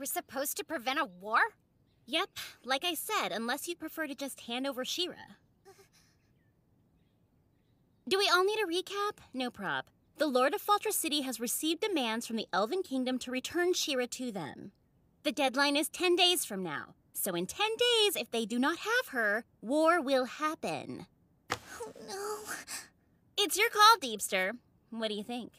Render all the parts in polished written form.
We're supposed to prevent a war? Yep, like I said, unless you'd prefer to just hand over Shira. Do we all need a recap? No prob. The Lord of Faltra City has received demands from the Elven Kingdom to return Shira to them. The deadline is 10 days from now. So in 10 days, if they do not have her, war will happen. Oh no. It's your call, Deepster. What do you think?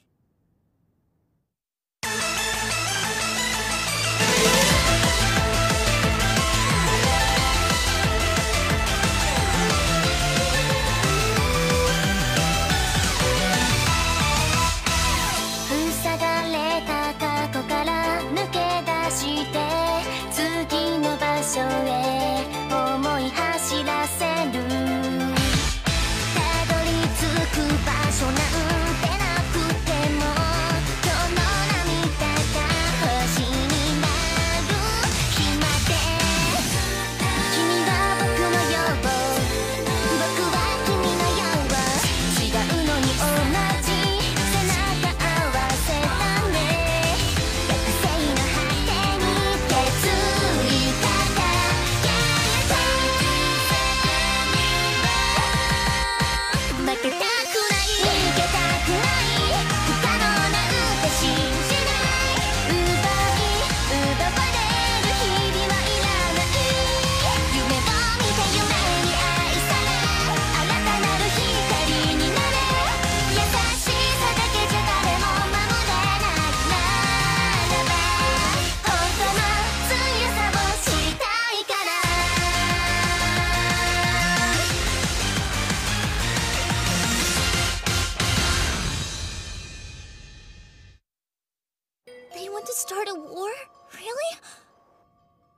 Start a war? Really?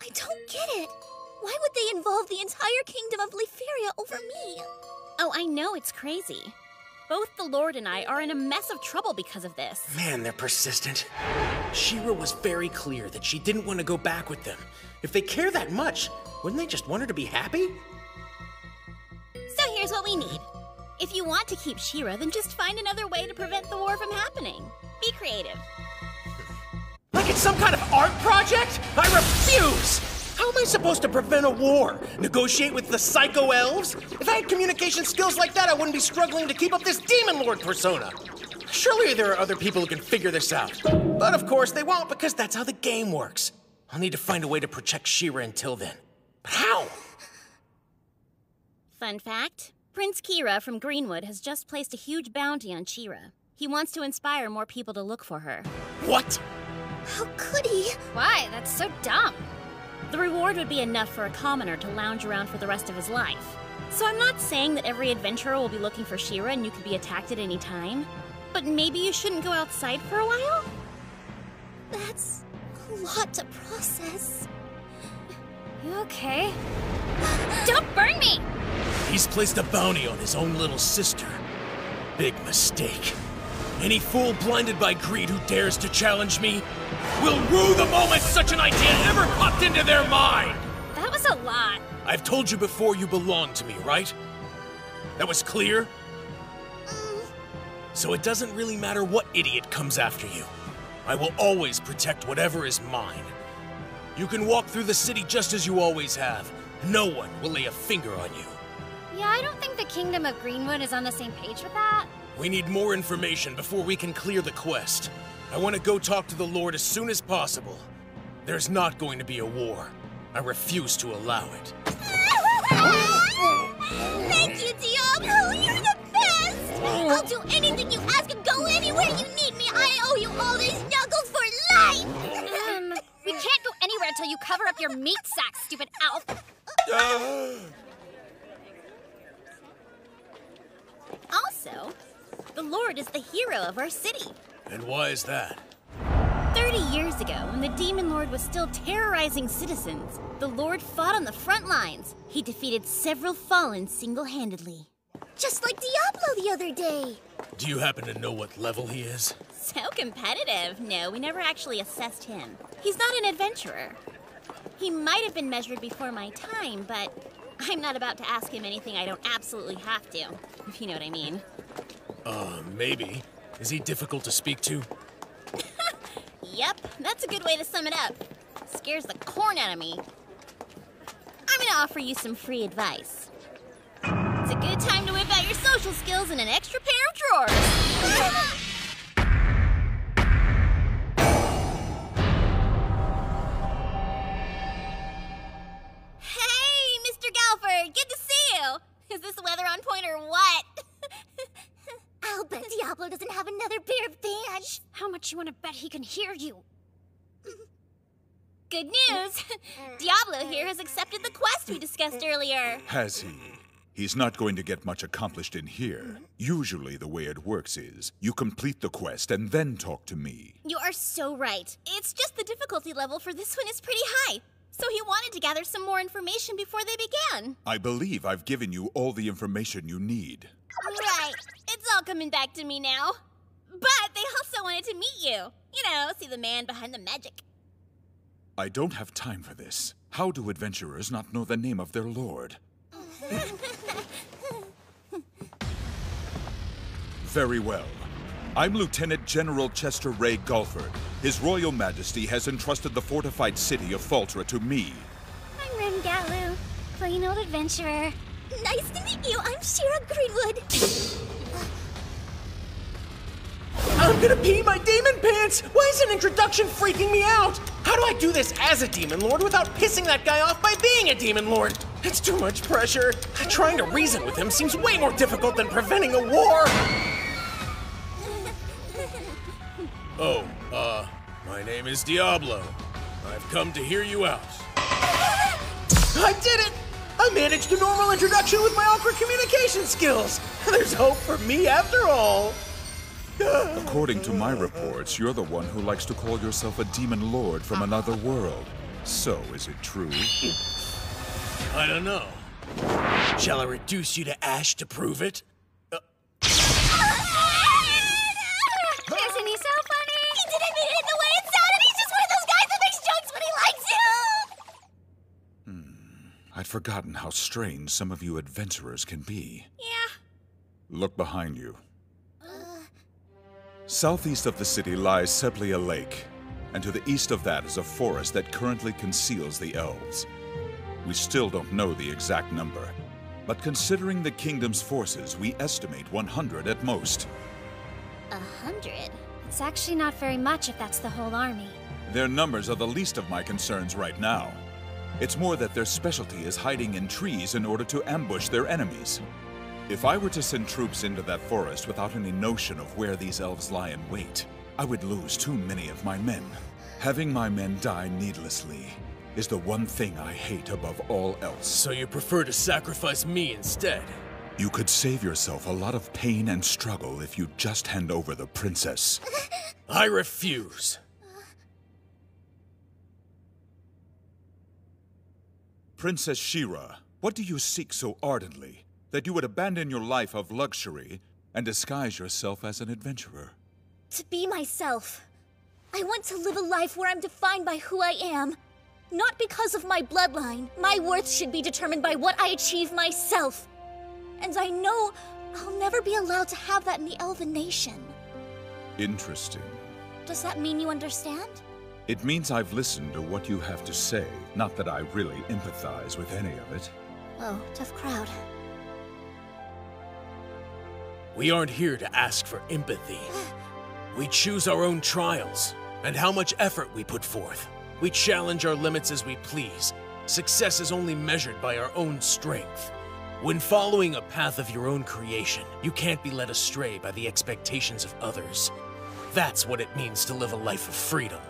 I don't get it. Why would they involve the entire kingdom of Leferia over me? Oh, I know, it's crazy. Both the Lord and I are in a mess of trouble because of this. Man, they're persistent. Shira was very clear that she didn't want to go back with them. If they care that much, wouldn't they just want her to be happy? So here's what we need. If you want to keep Shira, then just find another way to prevent the war from happening. Be creative. Like it's some kind of art project? I refuse! How am I supposed to prevent a war? Negotiate with the psycho elves? If I had communication skills like that, I wouldn't be struggling to keep up this demon lord persona. Surely there are other people who can figure this out. But of course they won't, because that's how the game works. I'll need to find a way to protect Shira until then. But how? Fun fact, Prince Kira from Greenwood has just placed a huge bounty on Shira. He wants to inspire more people to look for her. What? How could he? Why? That's so dumb. The reward would be enough for a commoner to lounge around for the rest of his life. So I'm not saying that every adventurer will be looking for Shira and you could be attacked at any time. But maybe you shouldn't go outside for a while? That's a lot to process. You okay? Don't burn me! He's placed a bounty on his own little sister. Big mistake. Any fool blinded by greed who dares to challenge me will rue the moment such an idea ever popped into their mind! That was a lot. I've told you before you belong to me, right? That was clear? So it doesn't really matter what idiot comes after you. I will always protect whatever is mine. You can walk through the city just as you always have. No one will lay a finger on you. Yeah, I don't think the Kingdom of Greenwood is on the same page with that. We need more information before we can clear the quest. I want to go talk to the Lord as soon as possible. There's not going to be a war. I refuse to allow it. Thank you, Diablo! You're the best! I'll do anything you ask and go anywhere you need me. I owe you all these knuckles for life! We can't go anywhere until you cover up your meat sack, stupid elf. Also, the Lord is the hero of our city. And why is that? 30 years ago, when the Demon Lord was still terrorizing citizens, the Lord fought on the front lines. He defeated several fallen single-handedly. Just like Diablo the other day. Do you happen to know what level he is? So competitive. No, we never actually assessed him. He's not an adventurer. He might have been measured before my time, but I'm not about to ask him anything I don't absolutely have to, if you know what I mean. Maybe. Is he difficult to speak to? Yep, that's a good way to sum it up. scares the corn out of me. I'm gonna offer you some free advice. It's a good time to whip out your social skills and an extra pair of drawers. Hey, Mr. Galford, good to see you. Is this weather on point or what? I'll bet Diablo doesn't have another pair of pants. How much you want to bet he can hear you? Good news! Diablo here has accepted the quest we discussed earlier. Has he? He's not going to get much accomplished in here. Usually the way it works is, you complete the quest and then talk to me. You are so right. It's just the difficulty level for this one is pretty high. So he wanted to gather some more information before they began. I believe I've given you all the information you need. Right. It's all coming back to me now. But they also wanted to meet you. You know, see the man behind the magic. I don't have time for this. How do adventurers not know the name of their lord? Very well. I'm Lieutenant General Chester Ray Gulford. His Royal Majesty has entrusted the fortified city of Faltra to me. I'm Ren Galu, plain old adventurer. Nice to meet you. I'm Shira Greenwood. I'm gonna pee my demon pants! Why is an introduction freaking me out? How do I do this as a demon lord without pissing that guy off by being a demon lord? It's too much pressure. Trying to reason with him seems way more difficult than preventing a war. My name is Diablo. I've come to hear you out. I did it! I managed a normal introduction with my awkward communication skills. There's hope for me after all. According to my reports, you're the one who likes to call yourself a demon lord from another world. So, is it true? I don't know. Shall I reduce you to ash to prove it? Isn't he so funny? He didn't mean it the way it sounded. He's just one of those guys that makes jokes when he likes you. I'd forgotten how strange some of you adventurers can be. Yeah. Look behind you. Southeast of the city lies Seblia Lake, and to the east of that is a forest that currently conceals the elves. We still don't know the exact number, but considering the kingdom's forces, we estimate 100 at most. 100? It's actually not very much if that's the whole army. Their numbers are the least of my concerns right now. It's more that their specialty is hiding in trees in order to ambush their enemies. If I were to send troops into that forest without any notion of where these elves lie in wait, I would lose too many of my men. Having my men die needlessly is the one thing I hate above all else. So you prefer to sacrifice me instead? You could save yourself a lot of pain and struggle if you just hand over the princess. I refuse. Princess Shira, what do you seek so ardently that you would abandon your life of luxury and disguise yourself as an adventurer? To be myself. I want to live a life where I'm defined by who I am. Not because of my bloodline. My worth should be determined by what I achieve myself. And I know I'll never be allowed to have that in the Elven Nation. Interesting. Does that mean you understand? It means I've listened to what you have to say, not that I really empathize with any of it. Oh, tough crowd. We aren't here to ask for empathy. We choose our own trials and how much effort we put forth. We challenge our limits as we please. Success is only measured by our own strength. When following a path of your own creation, you can't be led astray by the expectations of others. That's what it means to live a life of freedom.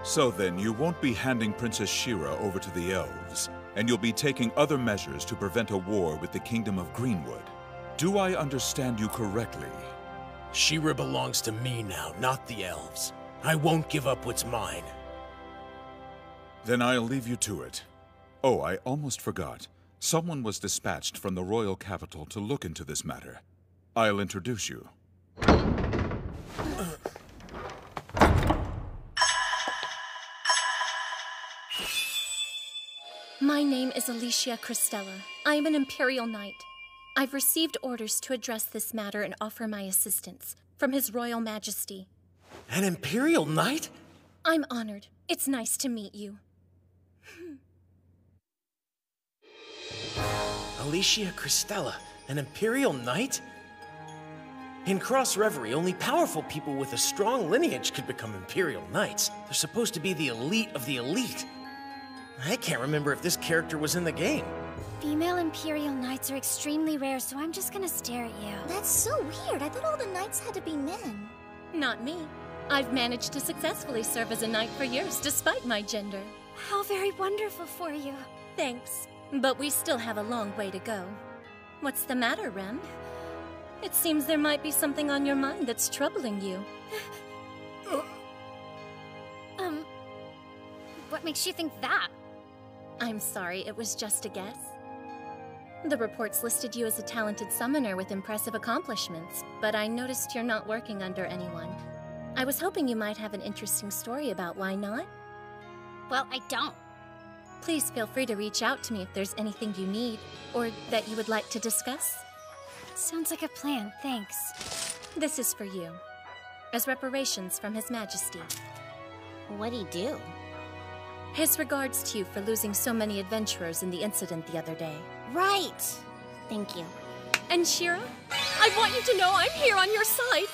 So then, you won't be handing Princess Shira over to the elves, and you'll be taking other measures to prevent a war with the Kingdom of Greenwood. Do I understand you correctly? Shira belongs to me now, not the elves. I won't give up what's mine. Then I'll leave you to it. Oh, I almost forgot. Someone was dispatched from the royal capital to look into this matter. I'll introduce you. My name is Alicia Christella. I am an Imperial Knight. I've received orders to address this matter and offer my assistance from His Royal Majesty. An Imperial Knight? I'm honored. It's nice to meet you. Alicia Christella, an Imperial Knight? In Cross Reverie, only powerful people with a strong lineage could become Imperial Knights. They're supposed to be the elite of the elite. I can't remember if this character was in the game. Female Imperial Knights are extremely rare, so I'm just gonna stare at you. That's so weird. I thought all the knights had to be men. Not me. I've managed to successfully serve as a knight for years, despite my gender. How very wonderful for you. Thanks. But we still have a long way to go. What's the matter, Rem? It seems there might be something on your mind that's troubling you. What makes you think that? I'm sorry, it was just a guess. The reports listed you as a talented summoner with impressive accomplishments, but I noticed you're not working under anyone. I was hoping you might have an interesting story about why not. Well, I don't. Please feel free to reach out to me if there's anything you need, or that you would like to discuss. Sounds like a plan, thanks. This is for you, as reparations from His Majesty. What'd he do? His regards to you for losing so many adventurers in the incident the other day. Right! Thank you. And Shira, I want you to know I'm here on your side.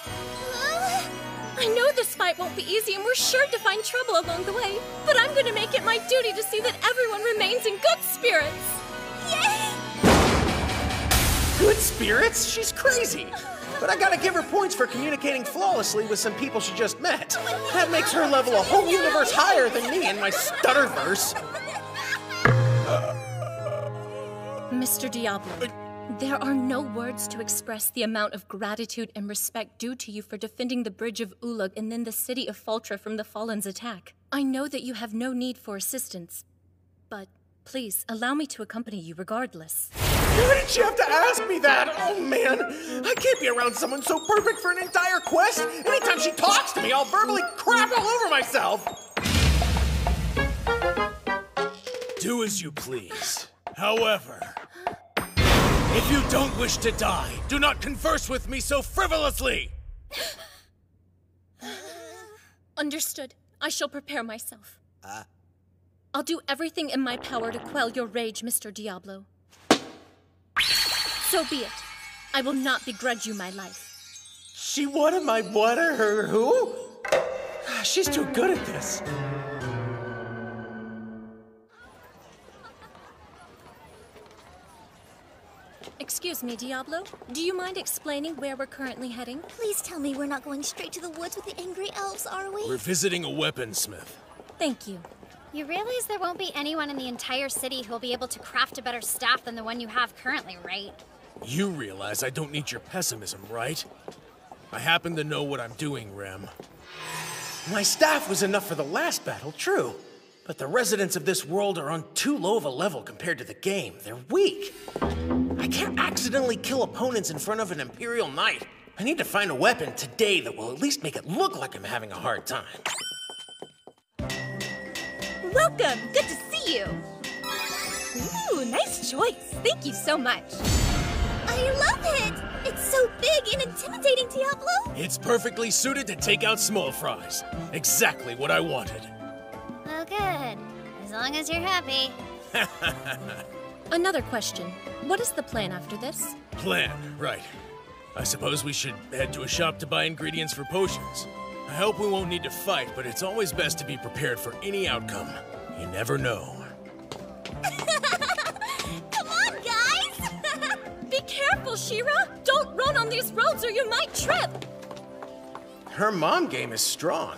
I know this fight won't be easy and we're sure to find trouble along the way, but I'm gonna make it my duty to see that everyone remains in good spirits. Yay! Good spirits? She's crazy. But I gotta give her points for communicating flawlessly with some people she just met. That makes her level a whole universe higher than me in my stutterverse. Mr. Diablo, there are no words to express the amount of gratitude and respect due to you for defending the Bridge of Ulug and then the city of Faltra from the Fallen's attack. I know that you have no need for assistance, but please allow me to accompany you regardless. Why did she have to ask me that? Oh man, I can't be around someone so perfect for an entire quest. Anytime she talks to me, I'll verbally crap all over myself. Do as you please. However, if you don't wish to die, do not converse with me so frivolously! Understood. I shall prepare myself. I'll do everything in my power to quell your rage, Mr. Diablo. So be it. I will not begrudge you my life. She wanted my what? Her who? She's too good at this. Excuse me, Diablo. Do you mind explaining where we're currently heading? Please tell me we're not going straight to the woods with the angry elves, are we? We're visiting a weaponsmith. Thank you. You realize there won't be anyone in the entire city who'll be able to craft a better staff than the one you have currently, right? You realize I don't need your pessimism, right? I happen to know what I'm doing, Rem. My staff was enough for the last battle, true. But the residents of this world are on too low of a level compared to the game. They're weak. I can't accidentally kill opponents in front of an Imperial Knight. I need to find a weapon today that will at least make it look like I'm having a hard time. Welcome! Good to see you! Ooh, nice choice. Thank you so much. I love it! It's so big and intimidating, Diablo! It's perfectly suited to take out small fries. Exactly what I wanted. Oh, good. As long as you're happy. Another question. What is the plan after this? Plan, right. I suppose we should head to a shop to buy ingredients for potions. I hope we won't need to fight, but it's always best to be prepared for any outcome. You never know. Come on, guys! Be careful, Shira! Don't run on these roads or you might trip! Her mom game is strong.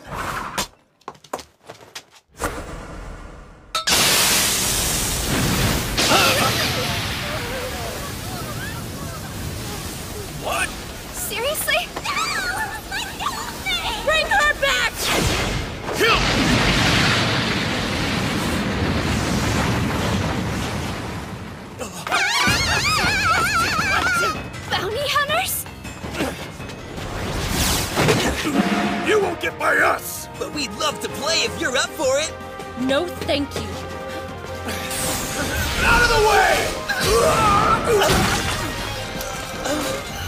What? Seriously? No! Let go of me! Bring her back! Kill! Bounty hunters? You won't get by us! But we'd love to play if you're up for it. No, thank you. Out of the way!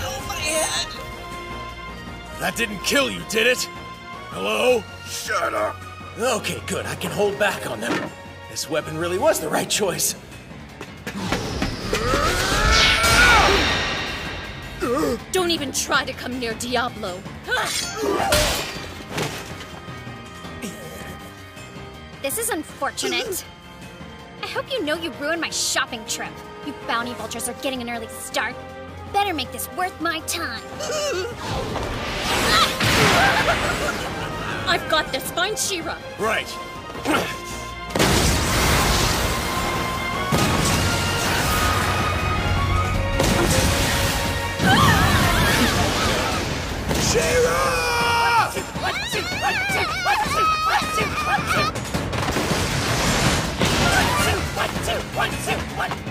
Oh, my head. That didn't kill you, did it? Hello? Shut up! Okay, good. I can hold back on them. This weapon really was the right choice. Don't even try to come near Diablo. This is unfortunate. I hope you know you ruined my shopping trip. You bounty vultures are getting an early start. Better make this worth my time. I've got this. Find Shira. Right.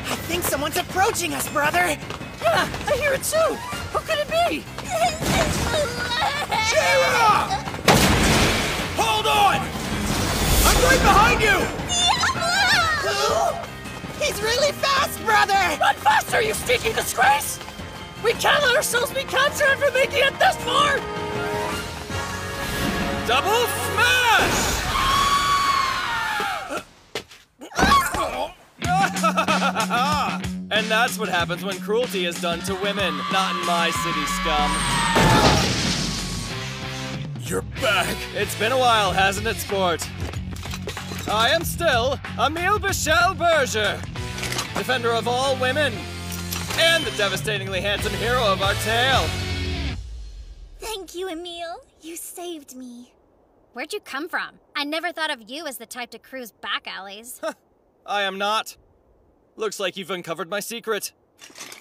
I think someone's approaching us, brother! Yeah, I hear it too! Who could it be? Shira! Hold on! I'm right behind you! He's really fast, brother! Run faster, you stinky disgrace! We can't let ourselves be captured after making it this far! Double smash! And that's what happens when cruelty is done to women. Not in my city, scum. You're back. It's been a while, hasn't it, sport? I am still Emile Bichel Berger, defender of all women, and the devastatingly handsome hero of our tale. Thank you, Emile. You saved me. Where'd you come from? I never thought of you as the type to cruise back alleys. I am not. Looks like you've uncovered my secret.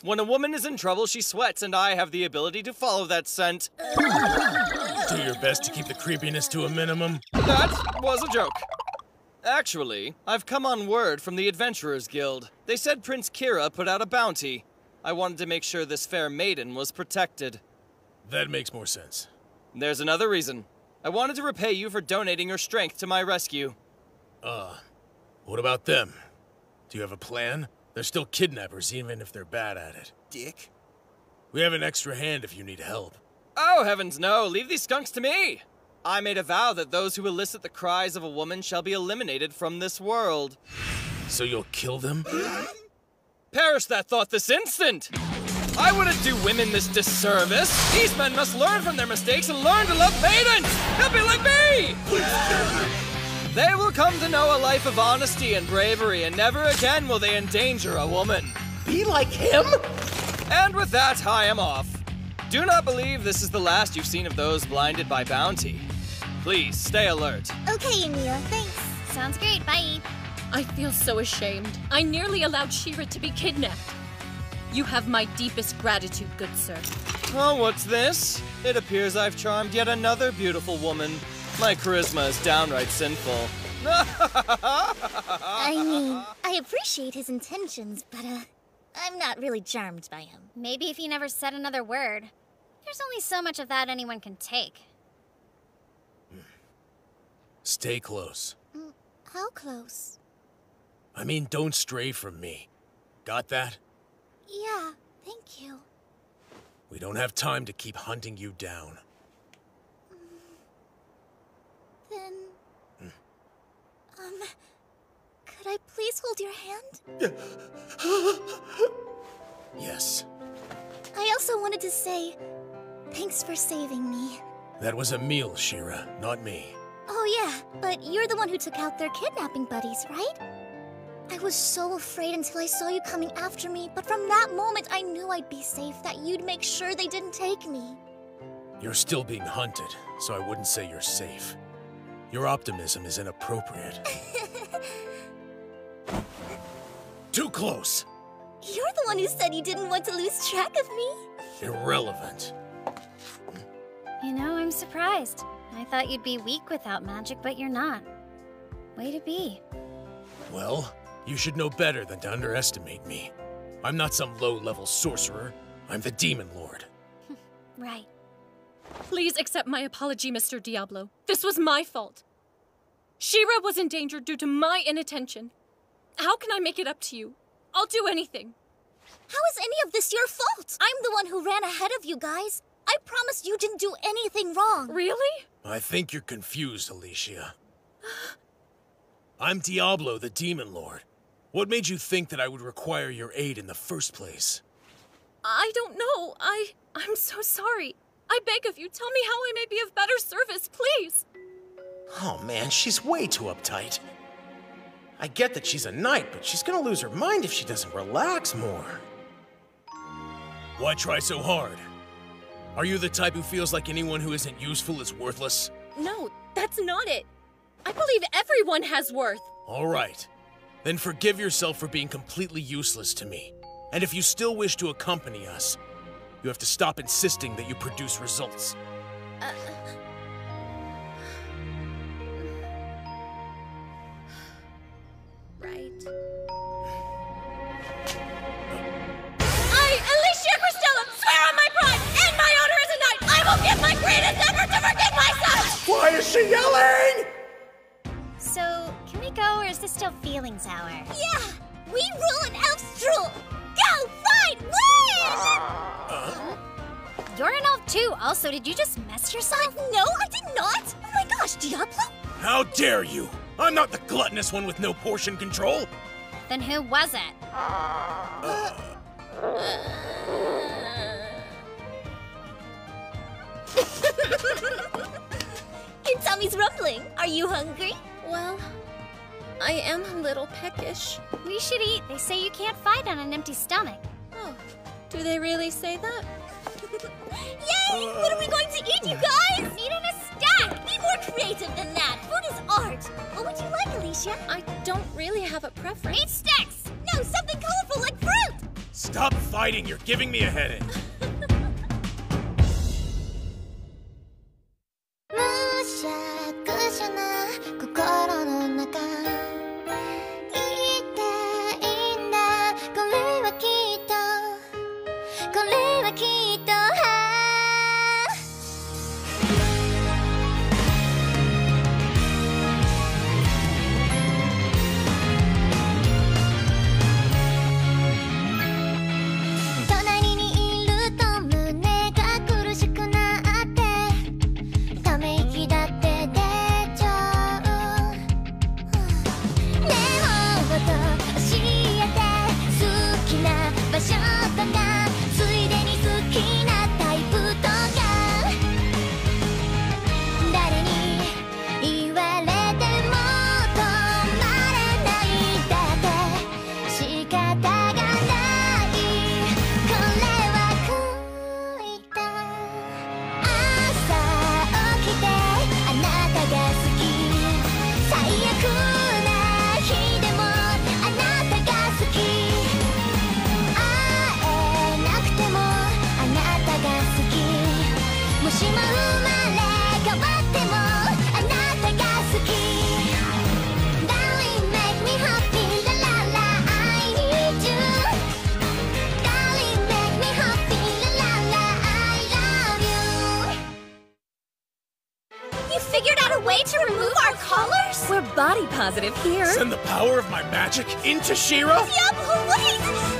When a woman is in trouble, she sweats, and I have the ability to follow that scent. Do your best to keep the creepiness to a minimum. That was a joke. Actually, I've come on word from the Adventurers Guild. They said Prince Kira put out a bounty. I wanted to make sure this fair maiden was protected. That makes more sense. There's another reason. I wanted to repay you for donating your strength to my rescue. What about them? Do you have a plan? They're still kidnappers, even if they're bad at it. Dick. We have an extra hand if you need help. Oh, heavens no! Leave these skunks to me! I made a vow that those who elicit the cries of a woman shall be eliminated from this world. So you'll kill them? Perish that thought this instant! I wouldn't do women this disservice! These men must learn from their mistakes and learn to love maidens! They'll be like me! They will come to know a life of honesty and bravery, and never again will they endanger a woman. Be like him? And with that, I am off. Do not believe this is the last you've seen of those blinded by bounty. Please, stay alert. Okay, Emile, thanks. Sounds great, bye. I feel so ashamed. I nearly allowed Shira to be kidnapped. You have my deepest gratitude, good sir. Oh, what's this? It appears I've charmed yet another beautiful woman. My charisma is downright sinful. I mean, I appreciate his intentions, but, I'm not really charmed by him. Maybe if he never said another word. There's only so much of that anyone can take. Stay close. How close? I mean, don't stray from me. Got that? Yeah, thank you. We don't have time to keep hunting you down. Then... could I please hold your hand? Yes. I also wanted to say, thanks for saving me. That was Emile, Shira, not me. Oh yeah, but you're the one who took out their kidnapping buddies, right? I was so afraid until I saw you coming after me, but from that moment I knew I'd be safe, that you'd make sure they didn't take me. You're still being hunted, so I wouldn't say you're safe. Your optimism is inappropriate. Too close! You're the one who said you didn't want to lose track of me. Irrelevant. You know, I'm surprised. I thought you'd be weak without magic, but you're not. Way to be. Well, you should know better than to underestimate me. I'm not some low-level sorcerer. I'm the Demon Lord. Right. Please accept my apology, Mr. Diablo. This was my fault. Shira was endangered due to my inattention. How can I make it up to you? I'll do anything. How is any of this your fault? I'm the one who ran ahead of you guys. I promised you didn't do anything wrong. Really? I think you're confused, Alicia. I'm Diablo, the Demon Lord. What made you think that I would require your aid in the first place? I don't know. I'm so sorry. I beg of you, tell me how I may be of better service, please. Oh man, she's way too uptight. I get that she's a knight, but she's gonna lose her mind if she doesn't relax more. Why try so hard? Are you the type who feels like anyone who isn't useful is worthless? No, that's not it. I believe everyone has worth. All right. Then forgive yourself for being completely useless to me. And if you still wish to accompany us, you have to stop insisting that you produce results. Right. I, Alicia Cristella, swear on my pride and my honor as a knight, I will give my greatest effort to forgive myself! Why is she yelling? So, can we go, or is this still feelings hour? Yeah! We rule an elf's rule! Go, fight, win! You're an elf too, also. Did you just mess yourself? No, I did not! Oh my gosh, Diablo! How dare you! I'm not the gluttonous one with no portion control! Then who was it? Your tummy's rumbling. Are you hungry? Well, I am a little peckish. We should eat. They say you can't fight on an empty stomach. Oh, do they really say that? Yay! What are we going to eat, you guys? Eat in a stack! Be more creative than that. Food is art. What would you like, Alicia? I don't really have a preference. Eat sticks! No, something colorful like fruit! Stop fighting! You're giving me a headache! We're body positive here. Send the power of my magic into She-Ra? Diablo, wait!